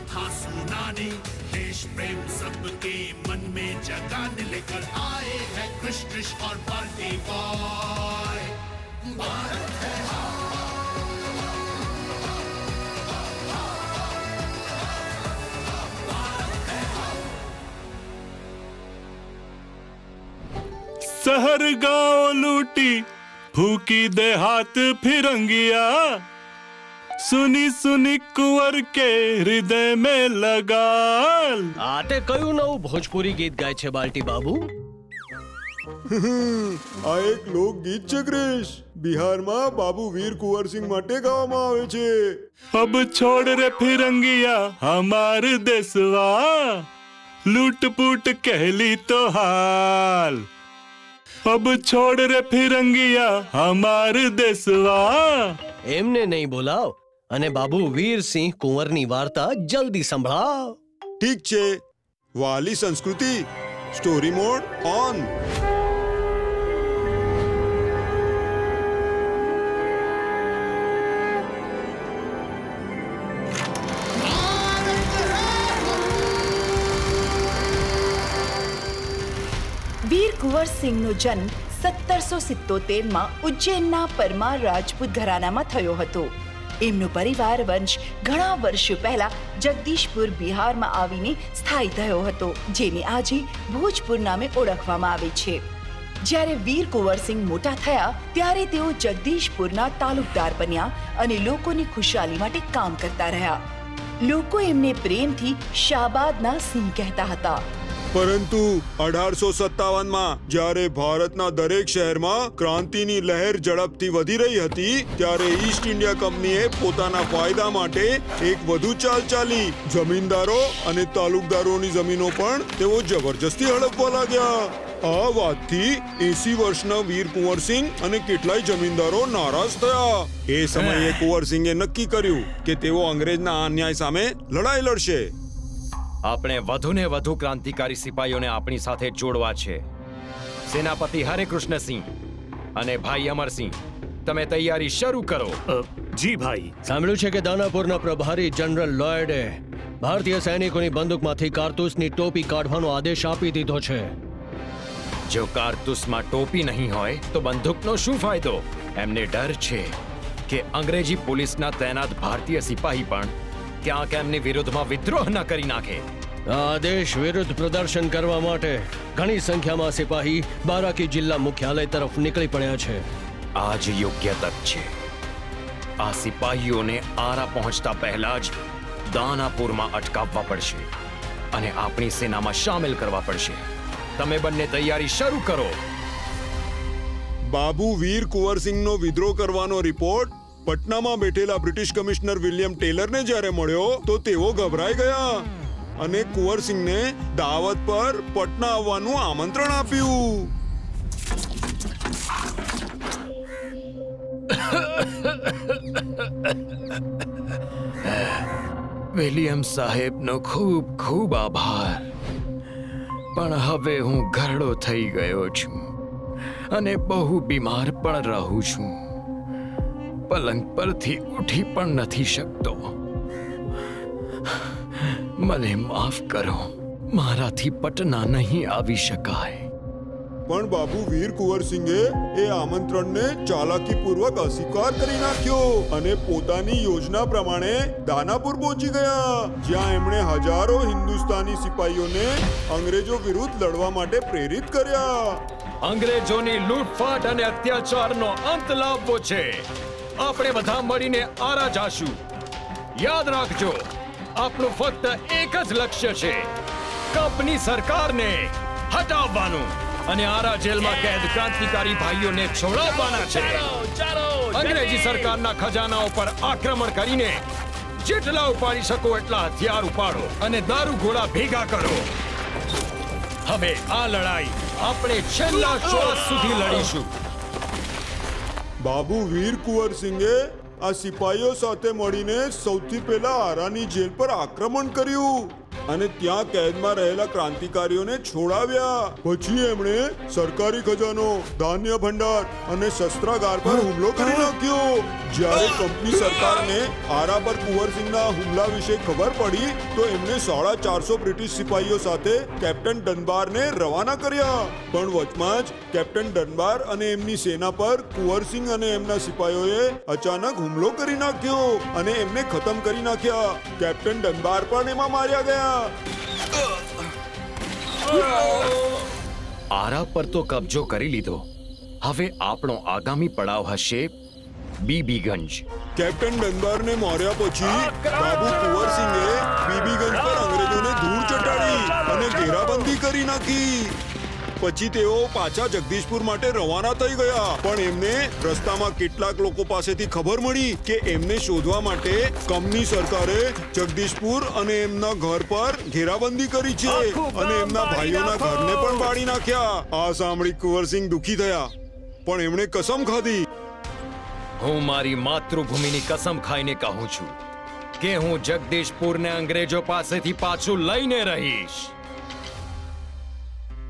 गाथा सुनाने, देश प्रेम सबके मन में जगाने लेकर आए हैं कृष और पार्टी बॉय। भारत है शहर गांव लूटी फूकी दे हाथ फिरंगिया, सुनी सुनी कुंवर के हृदय में लगाल। આતે કયું નવું ભોજપુરી ગીત ગાય છે બાલ્ટી બાબુ? આ એક લોકગીત છે ક્રિશ, બિહારમાં બાબુ વીર કુંવરસિંહ માટે ગાવામાં આવે છે। अब छोड़ रे फिरंगिया हमार देशवा, लूट पूट कहली तो हाल। अब छोड़ रे फिरंगिया हमार देशवा। એમને નહીં બોલાવ અને બાબુ વીરસિંહ કુંવરની વાર્તા જલ્દી સંભળાવ। ઠીક છે, વાલી સંસ્કૃતિ સ્ટોરી મોડ ઓન। વીર કુંવરસિંહનો જન્મ 1777માં ઉજ્જૈનના પરમાર રાજપૂત ઘરાનામાં થયો હતો। એમનો પરિવાર વંશ ઘણા વર્ષો પહેલા જગદીશપુર બિહારમાં આવીને સ્થાયી થયો હતો, જેને આજે ભોજપુર નામે ઓળખવામાં આવે છે। જ્યારે વીર કુંવરસિંહ મોટા થયા ત્યારે તેઓ જગદીશપુરના તાલુકદાર બન્યા અને લોકોની ખુશાલી માટે કામ કરતા રહ્યા। લોકો એમને પ્રેમથી શાહબાદના સિંહ કહેતા હતા। પરંતુ 1857માં જ્યારે ભારતના દરેક શહેરમાં ક્રાંતિની લહેર ઝડપથી વધી રહી હતી, ત્યારે ઈસ્ટ ઇન્ડિયા કંપનીએ પોતાના ફાયદા માટે એક વધુ ચાલ ચાલી। જમીનદારો અને તાલુકદારોની જમીનો પણ તેઓ જબરજસ્તી હડપવા લાગ્યા। આ વાતથી 80 વર્ષના વીર કુંવરસિંહ અને કેટલાય જમીનદારો નારાજ થયા। એ સમયે કુંવરસિંહે નક્કી કર્યું કે તેઓ અંગ્રેજના અન્યાય સામે લડાઈ લડશે। આપણે વધુને વધુ ક્રાંતિકારી સિપાહીઓને આપણી સાથે જોડવા છે। સેનાપતિ હરેકૃષ્ણસિંહ અને ભાઈ અમરસિંહ, તમે તૈયારી શરૂ કરો। જી ભાઈ। સાંભળ્યું છે કે દાનાપુરના પ્રભારી જનરલ લોયડે ભારતીય સૈનિકોની બંદૂકમાંથી કારતૂસની ટોપી કાઢવાનો આદેશ આપી દીધો છે। જો કારતૂસમાં ટોપી નહીં હોય તો બંદૂકનો શું ફાયદો? એમને ડર છે કે અંગ્રેજી પોલીસના તૈનાત ભારતીય સિપાહી પણ ક્યાંક એમની વિરુદ્ધમાં વિદ્રોહ ન કરી નાખે। આ આદેશ વિરુદ્ધ પ્રદર્શન કરવા માટે ઘણી સંખ્યામાં સિપાહી બારાકી જિલ્લા મુખ્યાલય તરફ નીકળી પડ્યા છે। આ જ યોગ્ય તક છે। આ સિપાહીઓને આરા પહોંચતા પહેલા જ દાનાપુરમાં અટકાવવા પડશે અને આપણી સેનામાં સામેલ કરવા પડશે। તમે બંને તૈયારી શરૂ કરો। બાબુ વીર કુંવરસિંહનો વિદ્રોહ કરવાનો રિપોર્ટ પટનામાં બેઠેલા બ્રિટિશ કમિશનર વિલિયમ ટેલરને જ્યારે મળ્યો તો તેઓ ગભરાઈ ગયા અને કુંવરસિંહને દાવત પર પટના આવવાનું આમંત્રણ આપ્યું। વિલિયમ સાહેબનો ખૂબ ખૂબ આભાર, પણ હવે હું ઘરડો થઈ ગયો છું અને બહુ બીમાર પણ રહું છું। પલંગ પરથી ઉઠી પણ નથી શકતો। મને માફ કરો, મારાથી પટના નહીં આવી શકાય। પણ બાબુ વીર કુંવરસિંહે એ આમંત્રણને ચાલાકીપૂર્વક અસ્વીકાર કરી નાખ્યો અને પોતાની યોજના પ્રમાણે દાનાપુર પહોંચી ગયા, જ્યાં એમણે હજારો હિન્દુસ્તાની સિપાહીઓને અંગ્રેજો વિરુદ્ધ લડવા માટે પ્રેરિત કર્યા। અંગ્રેજોની લૂંટફાટ અને અત્યાચારનો અંત લાવવો છે। આપણે બધા મળીને આરા જાશું। યાદ રાખજો, આપણું ફક્ત એક જ લક્ષ્ય છે, કંપની સરકારને હટાવવાનું અને આરા જેલમાં કેદ ક્રાંતિકારી ભાઈઓને છોડાવવાના છે। અંગ્રેજી સરકારના ખજાનાઓ પર આક્રમણ કરીને જેટલા ઉપાડી શકો એટલા હથિયાર ઉપાડો અને દારૂગોળા ભેગા કરો। હવે આ લડાઈ આપણે છેલ્લા શ્વાસ સુધી લડીશું। બાબુ વીર કુંવરસિંહે આ સિપાહીઓ સાથે મળીને સૌથી પહેલા આરાની જેલ પર આક્રમણ કર્યું અને ત્યાં કેદમાં રહેલા ક્રાંતિકારીઓને છોડાવ્યા. પછી એમણે સરકારી ખજાનો, ધાન્ય ભંડાર અને શસ્ત્રાગાર પર હુમલો કરી નાખ્યો. જ્યારે કંપની સરકારને આરા પર કુંવરસિંહના હુમલા વિશે ખબર પડી તો એમણે 450 બ્રિટિશ સિપાહીઓ સાથે કેપ્ટન ડનબારને રવાના કર્યા. પણ વચમાં જ કેપ્ટન ડનબાર અને એમની સેના પર કુંવરસિંહ અને એમના સિપાહીઓએ અચાનક હુમલો કરી નાખ્યો અને એમને ખતમ કરી નાખ્યા. કેપ્ટન ડનબાર પણ એમાં માર્યા ગયા. આરા પર તો કબજો કરી લીધો. હવે આપણો આગામી પડાવ હશે બીબીગંજ. કેપ્ટન ડનબારને માર્યા પછી બાબુ કુંવરસિંહે બીબીગંજ પર અંગ્રેજોને ધૂળ ચટાડી અને ઘેરાબંધી કરી નાખી. પછી તેઓ પાછા જગદીશપુર માટે રવાના થઈ ગયા. પણ એમને રસ્તામાં કેટલાક લોકો પાસેથી ખબર મળી કે એમને શોધવા માટે કંપની સરકારે જગદીશપુર અને એમના ઘર પર ઘેરાબંધી કરી છે અને એમના ભાઈઓના ઘરને પણ બાળી નાખ્યા. આ સાંભળી કુંવરસિંહ દુખી થયા, પણ એમણે કસમ ખાધી. હું મારી માતૃભૂમિની કસમ ખાઈને કહું છું કે હું જગદીશપુરને અંગ્રેજો પાસેથી પાછું લઈને રહીશ.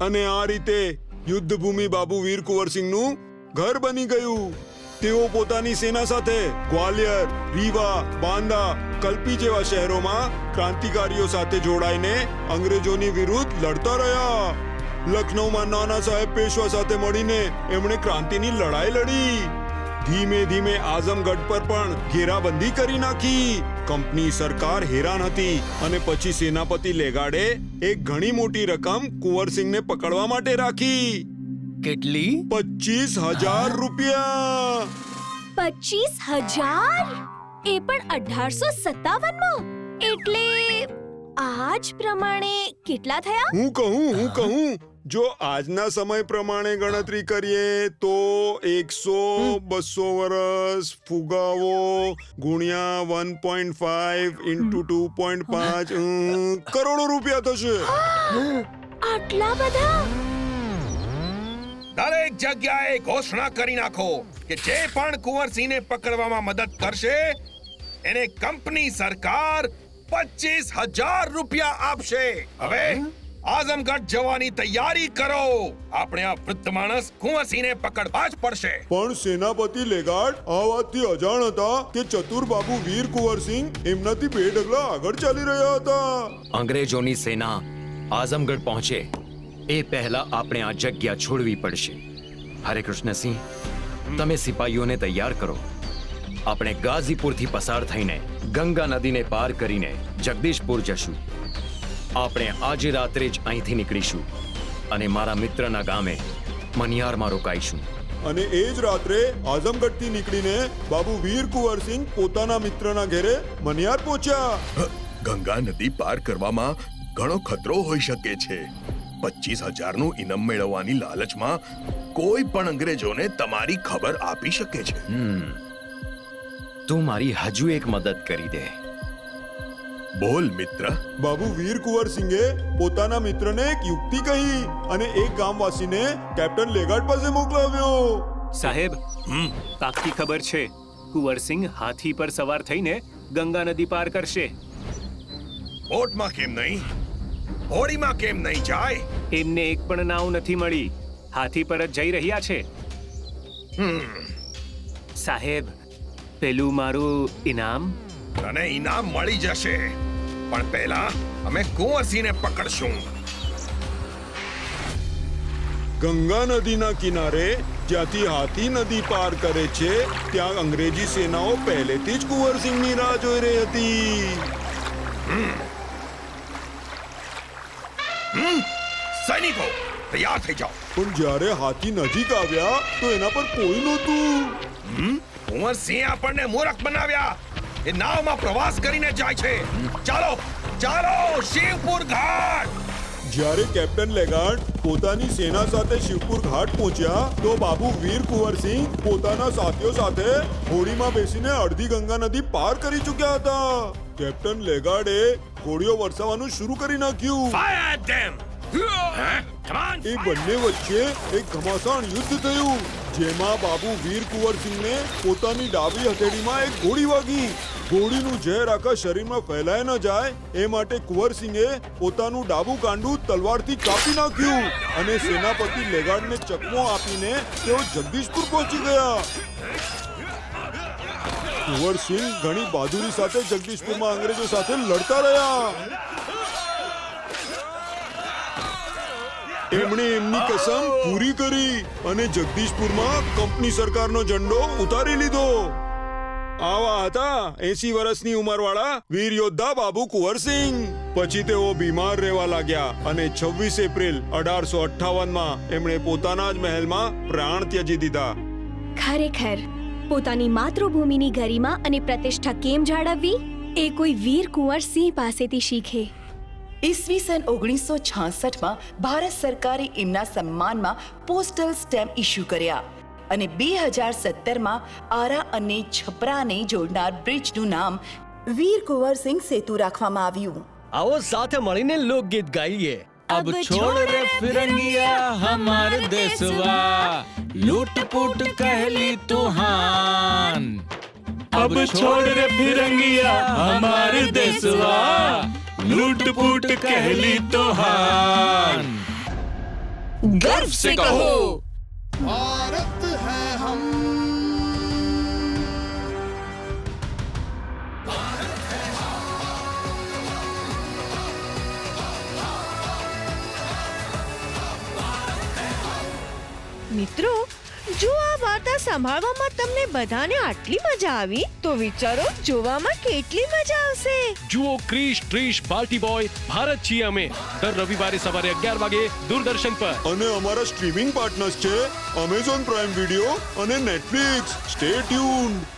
અને આ રીતે યુદ્ધભૂમિ બાબુ વીર કુંવરસિંહનું ઘર બની ગયું. તેઓ પોતાની સેના સાથે ગ્વાલિયર, રીવા, બાંદા, કલ્પી જેવા શહેરોમાં ક્રાંતિકારીઓ સાથે જોડાઈને અંગ્રેજોની વિરુદ્ધ લડતા રહ્યા. લખનૌમાં નાના સાહેબ પેશવા સાથે મળીને એમણે ક્રાંતિની લડાઈ લડી. ધીમે ધીમે આઝમગઢ પર પણ ઘેરાબંધી કરી નાખી. કંપની સરકાર હેરાન હતી અને પછી સેનાપતિ લેગાડે એક ઘણી મોટી રકમ કુંવરસિંહને પકડવા માટે રાખી. કેટલી? 25,000 રૂપિયા. 25,000? એ પણ 1857માં? એટલે આજ પ્રમાણે કેટલા થયા? હું કહું જો આજના સમય પ્રમાણે ગણતરી કરીએ તો 100-200 વર્ષ ફુગાવો ગુણ્યા 1.5 ઇન્ટુ 2.5 કરોડો રૂપિયા થશે. આટલા બધા? દરેક જગ્યાએ ઘોષણા કરી નાખો કે જે પણ કુંવરસિંહને પકડવામાં મદદ કરશે એને કંપની સરકાર 25,000 રૂપિયા આપશે. હવે આઝમગઢ જવાની તૈયારી કરો. આપણે આ વૃદ્ધ માણસ કુંવરસિંહને પકડવા જ પડશે. પણ સેનાપતિ લેગાડ આ વાતથી અજાણ હતા કે ચતુર બાબુ વીર કુંવરસિંહ એમનાથી 2 ડગલા આગળ ચાલી રહ્યા હતા. અંગ્રેજોની સેના આઝમગઢ પહોંચે એ પહેલા આપણે આ જગ્યા છોડવી પડશે. હરે કૃષ્ણસિંહ, તમે સિપાહીઓને તૈયાર કરો. આપણે ગાઝીપુરથી પસાર થઈને ગંગા નદીને પાર કરીને જગદીશપુર જશું. આપણે આજે રાત્રે જ અહીંથી નીકળીશું અને મારા મિત્રના ગામે મનિયારમાં રોકાઈશું. અને એ જ રાત્રે આઝમગઢથી નીકળીને બાબુ વીર કુંવરસિંહ પોતાના મિત્રના ઘરે મનિયાર પહોંચ્યા. ગંગા નદી પાર કરવામાં ઘણો ખતરો હોઈ શકે છે. 25,000નું ઇનામ મેળવવાની લાલચમાં કોઈ પણ અંગ્રેજોને તમારી ખબર આપી શકે છે. તું મારી હજુ એક મદદ કરી દે. બોલ મિત્ર. બાબુ વીર કુંવરસિંહે પોતાના મિત્રને એક યુક્તિ કહી અને એક ગામવાસીને કેપ્ટન લેગાડ પાસે મોકલાવ્યો. સાહેબ, પાક્કી ખબર છે કુંવરસિંહ હાથી પર સવાર થઈને ગંગા નદી પાર કરશે. બોટમાં કેમ નહીં? હોડીમાં કેમ નહીં જાય? એમને એક પણ નાવ નથી મળી. હાથી પર જ જઈ રહ્યા છે. સાહેબ, પેલું મારું ઇનામ? તને ઇનામ મળી જશે, પણ પહેલા અમે કુંવરસિંહને પકડશું. ગંગા નદીના કિનારે જ્યાંથી હાથી નદી પાર કરે છે ત્યાં અંગ્રેજી સેનાઓ પહેલેથી જ કુંવરસિંહની રાહ જોઈ રહી હતી. સૈનિકો તૈયાર થઈ જાઓ. પણ જ્યારે હાથી નજીક આવ્યા તો એના પર કોઈ નહોતું. કુંવરસિંહ આપણને મૂર્ખ બનાવ્યા. એ નાવમાં પ્રવાસ કરીને જાય છે. ચાલો ચાલો શિવપુર ઘાટ. જ્યારે કેપ્ટન લેગાર્ડ પોતાની સેના સાથે શિવપુર ઘાટ પહોંચ્યા તો બાબુ વીર કુંવરસિંહ પોતાના સાથીઓ સાથે હોડીમાં બેસીને અડધી ગંગા નદી પાર કરી ચૂક્યા હતા. કેપ્ટન લેગાર્ડે ગોળીઓ વરસાવવાનું શરૂ કરી નાખ્યું. Fire at them! એ બંને વચ્ચે એક ઘમાસાણ યુદ્ધ થયું જેમાં બાબુ વીર કુંવરસિંહને પોતાની ડાબી હથેળીમાં એક ગોળી વાગી ગોળીનું ઝેર આખા શરીરમાં ફેલાય ન જાય એ માટે કુંવરસિંહે પોતાનું ડાબું કાંડું તલવારથી કાપી નાખ્યું અને સેનાપતિ લેગાર્ડને ચકમો આપીને તેઓ જગદીશપુર પહોંચી ગયા. કુંવરસિંહ ઘણી બહાદુરી સાથે જગદીશપુરમાં અંગ્રેજો સાથે લડતા રહ્યા. એમણે એમની કસમ પૂરી કરી અને જગદીશપુરમાં કંપની સરકારનો ઝંડો ઉતારી લીધો. આવા હતા 80 વર્ષની ઉંમરવાળા વીર યોદ્ધા બાબુ કુંવરસિંહ. પછી તેઓ બીમાર રહેવા લાગ્યા અને 26 એપ્રિલ 1858માં એમણે પોતાના જ મહેલમાં પ્રાણ ત્યજી દીધા. ખરેખર પોતાની માતૃભૂમિની ગરિમા અને પ્રતિષ્ઠા કેમ જાળવવી એ કોઈ વીર કુંવરસિંહ પાસેથી શીખે. ઈસવીસન 1966માં ભારત સરકારે એમના સન્માનમાં પોસ્ટલ સ્ટેમ્પ ઇસ્યુ કર્યા અને 2017માં આરા અને છપરાને જોડનાર બ્રિજનું નામ વીર કુંવરસિંહ સેતુ રાખવામાં આવ્યું. આવો સાથે મળીને લોકગીત ગાઈએ. अब छोड़ रे फिरंगिया हमार देसवा लूट पुट कहली तुहान. अब छोड़ रे फिरंगिया हमारे देसवा लूट पुट कहली तो हान. गर्व से कहो भारत है हम મિત્રો, જો આ વાર્તા સંભાળવામાં તમને બધાને આટલી મજા આવી તો વિચારો જોવામાં કેટલી મજા આવશે. જુઓ ક્રિશ ટ્રીશ પાર્ટી બોય ભારત છીએ અમે દર રવિવારે સવારે 11 વાગે દૂરદર્શન પર. અને અમારા સ્ટ્રીમિંગ પાર્ટનર્સ છે Amazon Prime Video અને Netflix. Stay tuned.